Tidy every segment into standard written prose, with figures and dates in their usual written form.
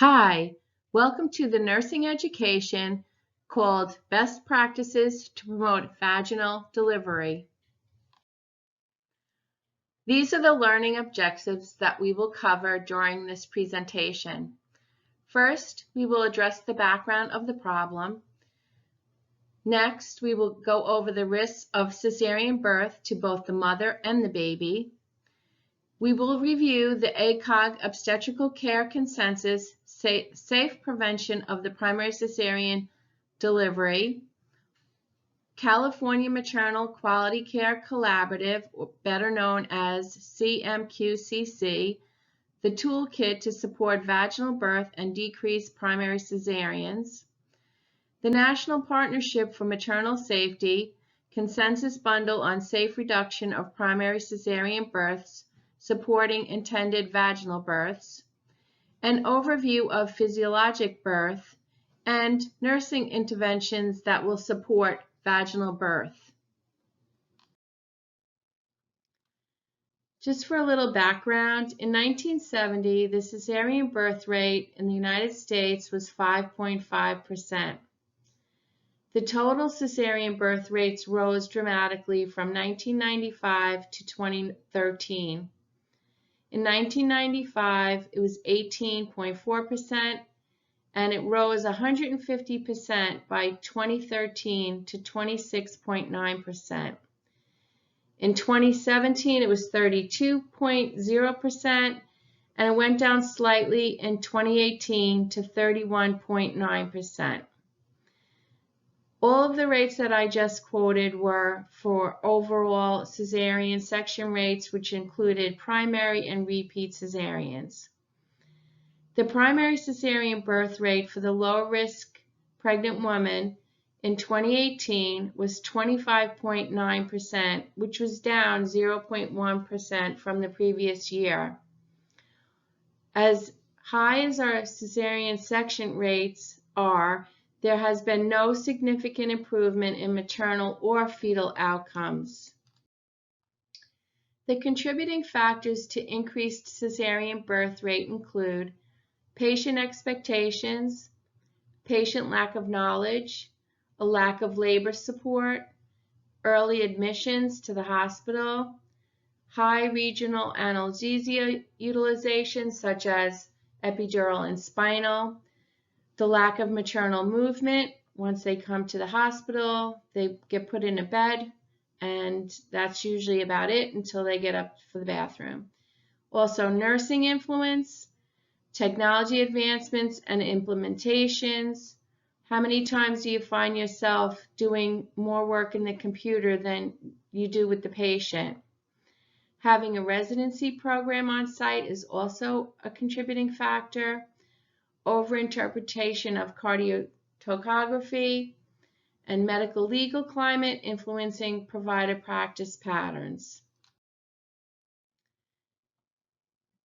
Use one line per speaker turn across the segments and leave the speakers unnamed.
Hi, welcome to the nursing education called Best Practices to Promote Vaginal Delivery. These are the learning objectives that we will cover during this presentation. First, we will address the background of the problem. Next, we will go over the risks of cesarean birth to both the mother and the baby. We will review the ACOG Obstetrical Care Consensus Safe Prevention of the Primary Cesarean Delivery, California Maternal Quality Care Collaborative, better known as CMQCC, the Toolkit to Support Vaginal Birth and Decrease Primary Cesareans, the National Partnership for Maternal Safety Consensus Bundle on Safe Reduction of Primary Cesarean Births, Supporting Intended Vaginal Births, an overview of physiologic birth, and nursing interventions that will support vaginal birth. Just for a little background, in 1970, the cesarean birth rate in the United States was 5.5%. The total cesarean birth rates rose dramatically from 1995 to 2013. In 1995, it was 18.4%, and it rose 150% by 2013 to 26.9%. In 2017, it was 32.0%, and it went down slightly in 2018 to 31.9%. All of the rates that I just quoted were for overall cesarean section rates, which included primary and repeat cesareans. The primary cesarean birth rate for the low-risk pregnant woman in 2018 was 25.9%, which was down 0.1% from the previous year. As high as our cesarean section rates are, there has been no significant improvement in maternal or fetal outcomes. The contributing factors to increased cesarean birth rate include patient expectations, patient lack of knowledge, a lack of labor support, early admissions to the hospital, high regional analgesia utilization such as epidural and spinal, the lack of maternal movement. Once they come to the hospital, they get put in a bed, and that's usually about it until they get up for the bathroom. Also, nursing influence, technology advancements and implementations. How many times do you find yourself doing more work in the computer than you do with the patient? Having a residency program on site is also a contributing factor. Overinterpretation of cardiotocography, and medical legal climate influencing provider practice patterns.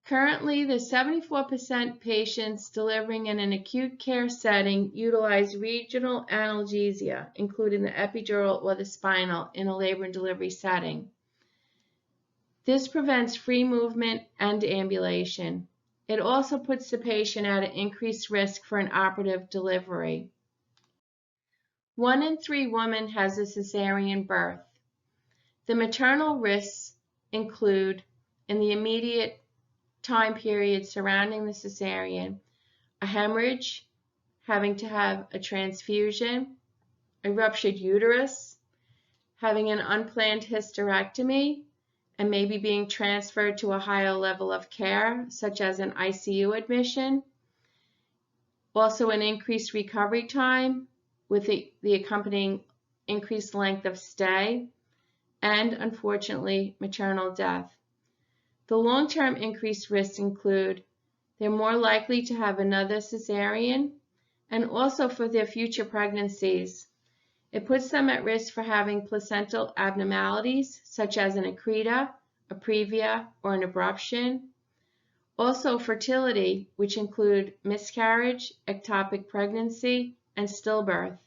Currently, the 74% patients delivering in an acute care setting utilize regional analgesia, including the epidural or the spinal, in a labor and delivery setting. This prevents free movement and ambulation. It also puts the patient at an increased risk for an operative delivery. 1 in 3 women has a cesarean birth. The maternal risks include, in the immediate time period surrounding the cesarean, a hemorrhage, having to have a transfusion, a ruptured uterus, having an unplanned hysterectomy, and maybe being transferred to a higher level of care, such as an ICU admission. Also, an increased recovery time with the accompanying increased length of stay, and unfortunately, maternal death. The long-term increased risks include they're more likely to have another cesarean, and also for their future pregnancies. It puts them at risk for having placental abnormalities, such as an accreta, a previa, or an abruption. Also fertility, which include miscarriage, ectopic pregnancy, and stillbirth.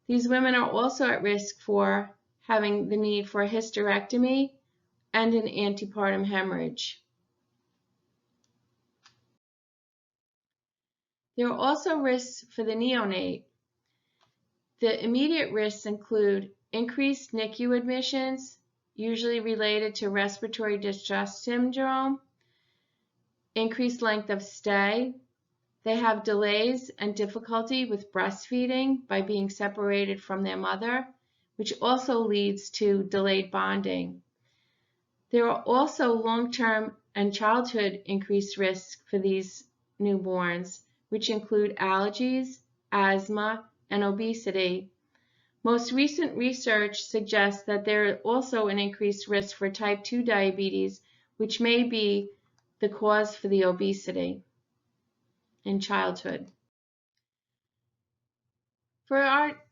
These women are also at risk for having the need for a hysterectomy and an antepartum hemorrhage. There are also risks for the neonate. The immediate risks include increased NICU admissions, usually related to respiratory distress syndrome, increased length of stay. They have delays and difficulty with breastfeeding by being separated from their mother, which also leads to delayed bonding. There are also long-term and childhood increased risks for these newborns, which include allergies, asthma, and obesity. Most recent research suggests that there is also an increased risk for type 2 diabetes, which may be the cause for the obesity in childhood. For our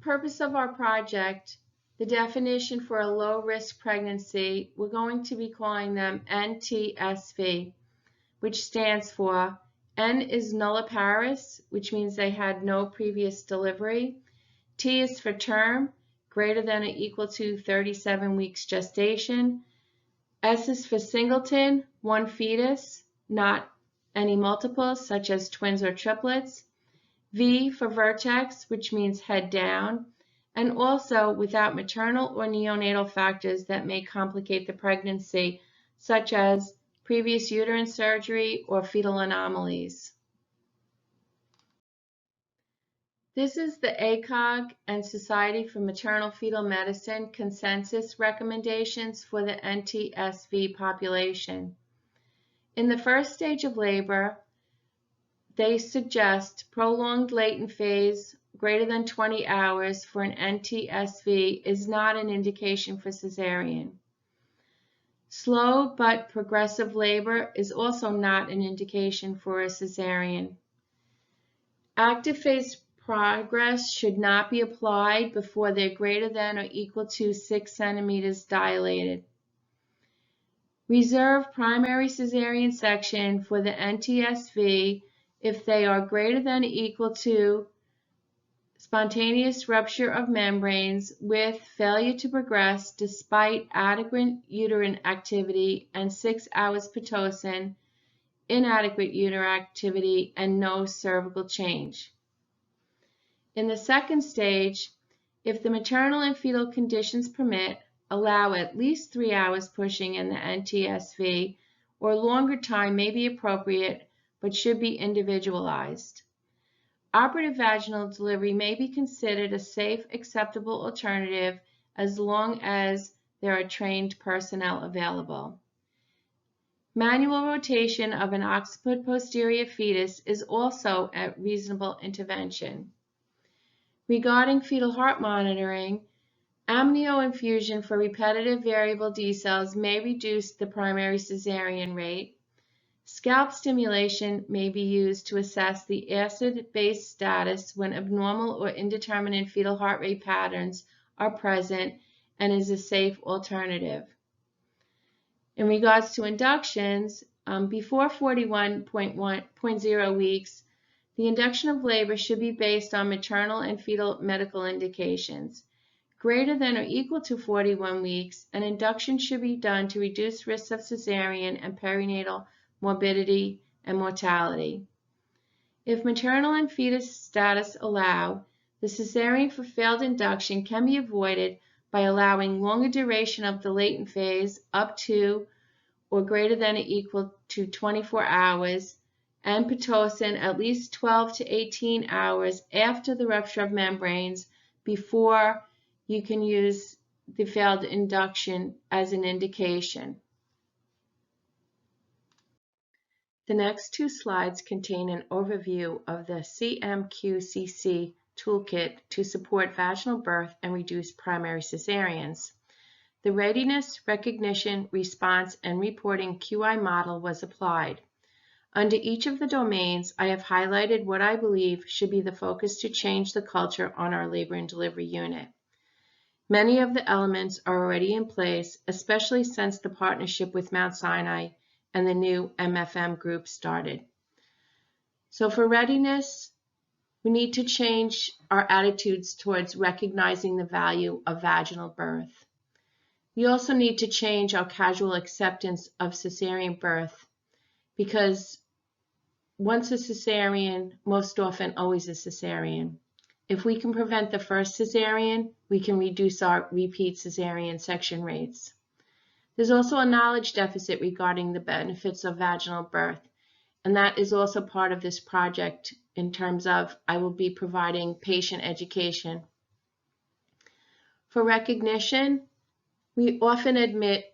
purpose of our project, the definition for a low-risk pregnancy, we're going to be calling them NTSV, which stands for N is nulliparous, which means they had no previous delivery. T is for term, greater than or equal to 37 weeks gestation. S is for singleton, one fetus, not any multiples such as twins or triplets. V for vertex, which means head down, and also without maternal or neonatal factors that may complicate the pregnancy, such as previous uterine surgery or fetal anomalies. This is the ACOG and Society for Maternal Fetal Medicine consensus recommendations for the NTSV population. In the first stage of labor, they suggest prolonged latent phase greater than 20 hours for an NTSV is not an indication for cesarean. Slow but progressive labor is also not an indication for a cesarean. Active phase progress should not be applied before they're greater than or equal to 6 centimeters dilated. Reserve primary cesarean section for the NTSV if they are greater than or equal to spontaneous rupture of membranes with failure to progress despite adequate uterine activity and 6 hours Pitocin, inadequate uterine activity, and no cervical change. In the second stage, if the maternal and fetal conditions permit, allow at least 3 hours pushing in the NTSV, or longer time may be appropriate but should be individualized. Operative vaginal delivery may be considered a safe, acceptable alternative as long as there are trained personnel available. Manual rotation of an occiput posterior fetus is also a reasonable intervention. Regarding fetal heart monitoring, amnio infusion for repetitive variable D cells may reduce the primary cesarean rate. Scalp stimulation may be used to assess the acid-base status when abnormal or indeterminate fetal heart rate patterns are present and is a safe alternative. In regards to inductions, before 41.0 weeks, the induction of labor should be based on maternal and fetal medical indications. Greater than or equal to 41 weeks, an induction should be done to reduce risks of cesarean and perinatal morbidity and mortality. If maternal and fetus status allow, the cesarean for failed induction can be avoided by allowing longer duration of the latent phase up to or greater than or equal to 24 hours and Pitocin at least 12 to 18 hours after the rupture of membranes before you can use the failed induction as an indication. The next two slides contain an overview of the CMQCC Toolkit to support vaginal birth and reduce primary cesareans. The Readiness, Recognition, Response, and Reporting QI model was applied. Under each of the domains, I have highlighted what I believe should be the focus to change the culture on our labor and delivery unit. Many of the elements are already in place, especially since the partnership with Mount Sinai and the new MFM group started. So for readiness, we need to change our attitudes towards recognizing the value of vaginal birth. We also need to change our casual acceptance of cesarean birth because once a cesarean, most often always a cesarean. If we can prevent the first cesarean, we can reduce our repeat cesarean section rates. There's also a knowledge deficit regarding the benefits of vaginal birth, and that is also part of this project in terms of I will be providing patient education. For recognition, we often admit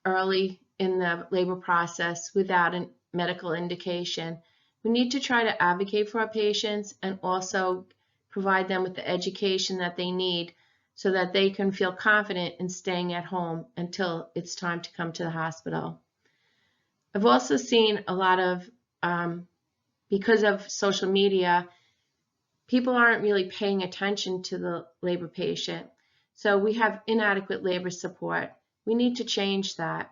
early in the labor process without a medical indication. We need to try to advocate for our patients and also provide them with the education that they need so that they can feel confident in staying at home until it's time to come to the hospital. I've also seen a lot of, because of social media, people aren't really paying attention to the labor patient. So we have inadequate labor support. We need to change that.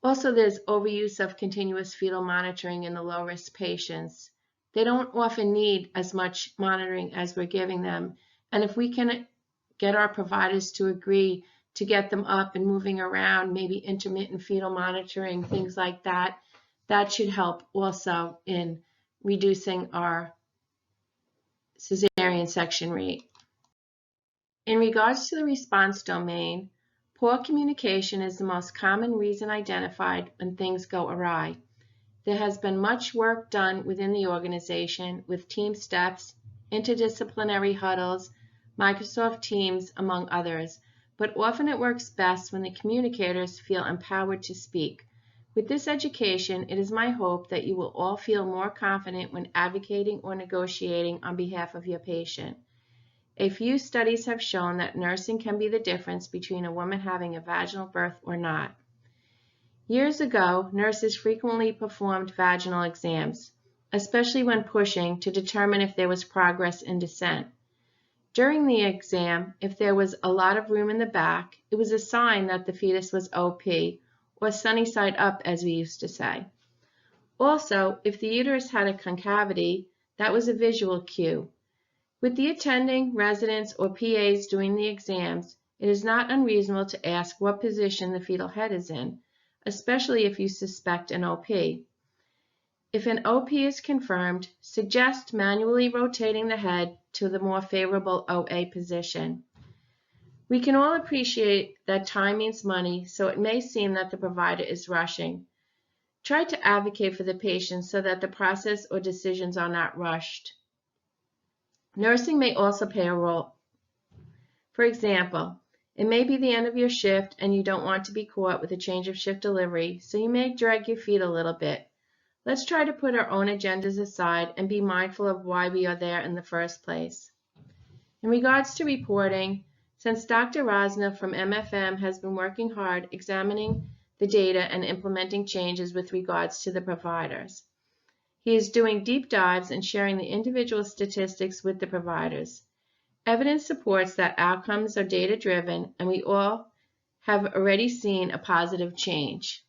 Also, there's overuse of continuous fetal monitoring in the low-risk patients. They don't often need as much monitoring as we're giving them. And if we can get our providers to agree to get them up and moving around, maybe intermittent fetal monitoring, things like that, that should help also in reducing our cesarean section rate. In regards to the response domain, poor communication is the most common reason identified when things go awry. There has been much work done within the organization with team steps, interdisciplinary huddles, Microsoft Teams, among others, but often it works best when the communicators feel empowered to speak. With this education, it is my hope that you will all feel more confident when advocating or negotiating on behalf of your patient. A few studies have shown that nursing can be the difference between a woman having a vaginal birth or not. Years ago, nurses frequently performed vaginal exams, especially when pushing to determine if there was progress in descent. During the exam, if there was a lot of room in the back, it was a sign that the fetus was OP, or sunny side up as we used to say. Also, if the uterus had a concavity, that was a visual cue. With the attending, residents, or PAs doing the exams, it is not unreasonable to ask what position the fetal head is in, especially if you suspect an OP. If an OP is confirmed, suggest manually rotating the head to the more favorable OA position. We can all appreciate that time means money, so it may seem that the provider is rushing. Try to advocate for the patient so that the process or decisions are not rushed. Nursing may also play a role. For example, it may be the end of your shift and you don't want to be caught with a change of shift delivery, so you may drag your feet a little bit. Let's try to put our own agendas aside and be mindful of why we are there in the first place. In regards to reporting, since Dr. Rosner from MFM has been working hard examining the data and implementing changes with regards to the providers. He is doing deep dives and sharing the individual statistics with the providers. Evidence supports that outcomes are data-driven, and we all have already seen a positive change.